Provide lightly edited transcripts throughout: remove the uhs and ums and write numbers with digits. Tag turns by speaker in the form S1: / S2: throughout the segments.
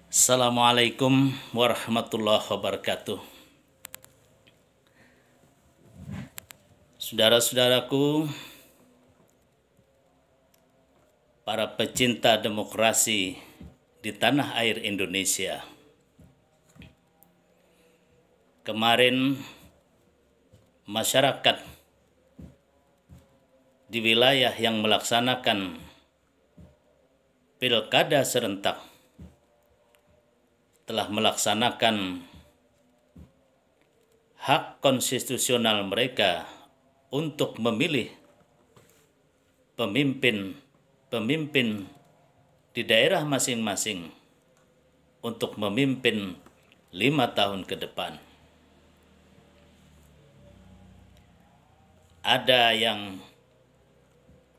S1: Assalamualaikum warahmatullahi wabarakatuh. Saudara-saudaraku, para pecinta demokrasi di tanah air Indonesia. Kemarin masyarakat di wilayah yang melaksanakan pilkada serentak telah melaksanakan hak konstitusional mereka untuk memilih pemimpin di daerah masing-masing untuk memimpin 5 tahun ke depan. Ada yang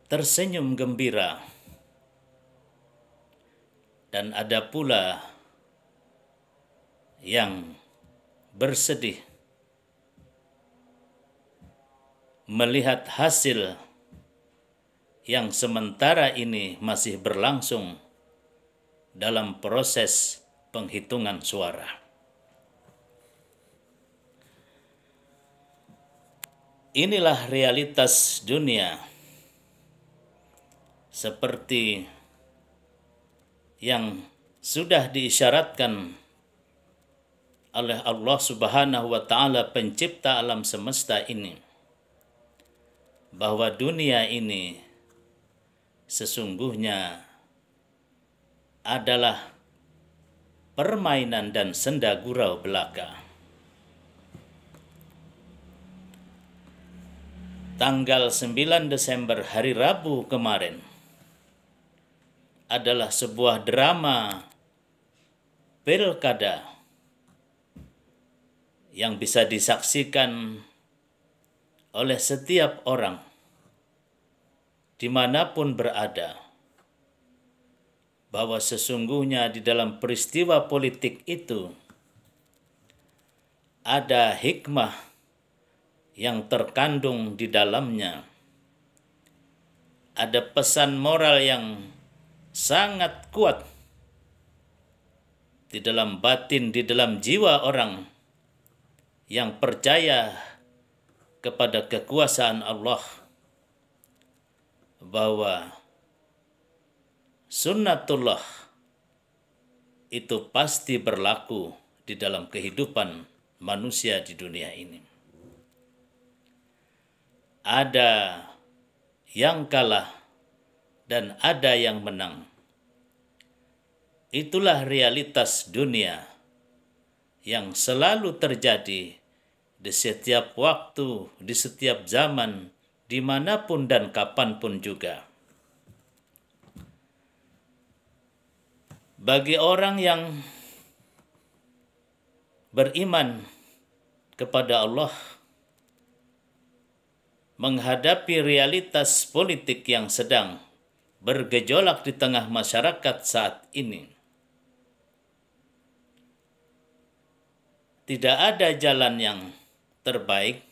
S1: tersenyum gembira dan ada pula yang bersedih melihat hasil yang sementara ini masih berlangsung dalam proses penghitungan suara. Inilah realitas dunia seperti yang sudah diisyaratkan oleh Allah Subhanahu wa Ta'ala, pencipta alam semesta ini, bahwa dunia ini sesungguhnya adalah permainan dan senda gurau belaka. Tanggal 9 Desember hari Rabu kemarin adalah sebuah drama pilkada yang bisa disaksikan oleh setiap orang dimanapun berada, bahwa sesungguhnya di dalam peristiwa politik itu ada hikmah yang terkandung di dalamnya, ada pesan moral yang sangat kuat di dalam batin, di dalam jiwa orang yang percaya kepada kekuasaan Allah, bahwa sunnatullah itu pasti berlaku di dalam kehidupan manusia di dunia ini. Ada yang kalah dan ada yang menang. Itulah realitas dunia yang selalu terjadi di setiap waktu, di setiap zaman, dimanapun dan kapanpun juga. Bagi orang yang beriman kepada Allah, menghadapi realitas politik yang sedang bergejolak di tengah masyarakat saat ini, tidak ada jalan yang terbaik,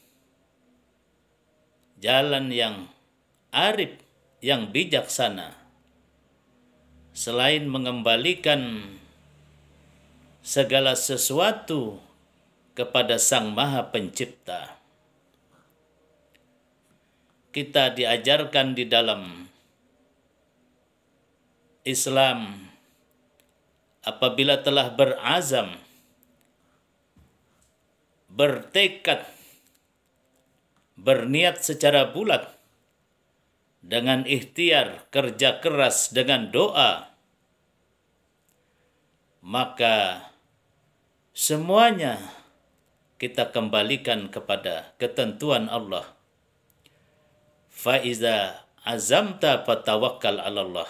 S1: jalan yang arif, yang bijaksana, selain mengembalikan segala sesuatu kepada Sang Maha Pencipta. Kita diajarkan di dalam Islam, apabila telah berazam, bertekad, berniat secara bulat, dengan ikhtiar, kerja keras, dengan doa, maka semuanya kita kembalikan kepada ketentuan Allah. Faiza azamta fatawakkal 'alallah.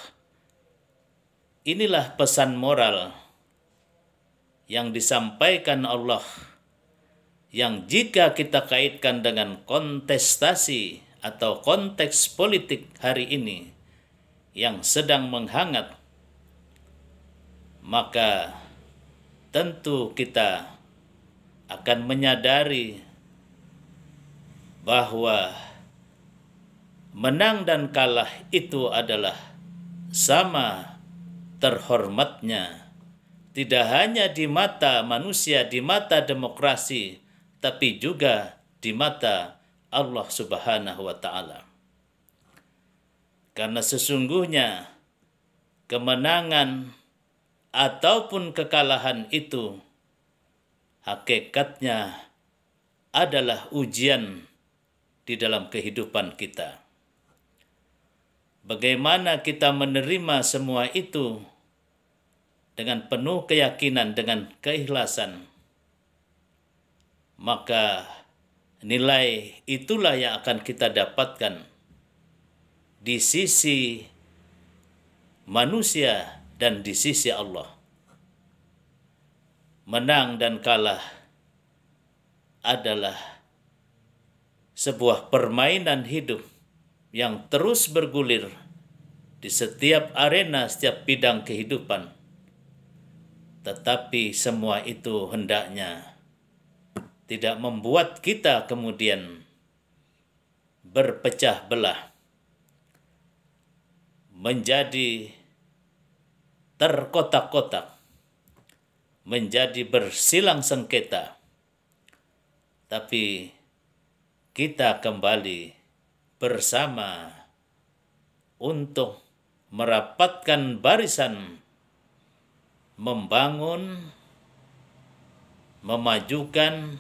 S1: Inilah pesan moral yang disampaikan Allah, yang jika kita kaitkan dengan kontestasi atau konteks politik hari ini yang sedang menghangat, maka tentu kita akan menyadari bahwa menang dan kalah itu adalah sama terhormatnya, tidak hanya di mata manusia, di mata demokrasi, tapi juga di mata Allah Subhanahu wa Ta'ala. Karena sesungguhnya kemenangan ataupun kekalahan itu hakikatnya adalah ujian di dalam kehidupan kita. Bagaimana kita menerima semua itu dengan penuh keyakinan, dengan keikhlasan, maka nilai itulah yang akan kita dapatkan di sisi manusia dan di sisi Allah. Menang dan kalah adalah sebuah permainan hidup yang terus bergulir di setiap arena, setiap bidang kehidupan. Tetapi semua itu hendaknya tidak membuat kita kemudian berpecah belah, menjadi terkotak-kotak, menjadi bersilang sengketa. Tapi kita kembali bersama untuk merapatkan barisan, membangun, memajukan,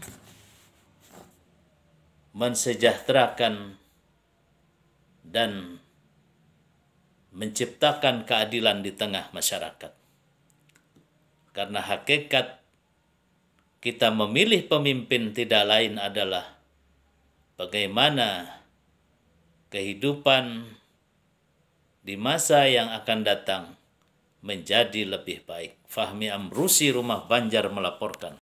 S1: mensejahterakan, dan menciptakan keadilan di tengah masyarakat. Karena hakikat kita memilih pemimpin tidak lain adalah bagaimana kehidupan di masa yang akan datang menjadi lebih baik. Fahmi Amrusi, Rumah Banjar melaporkan.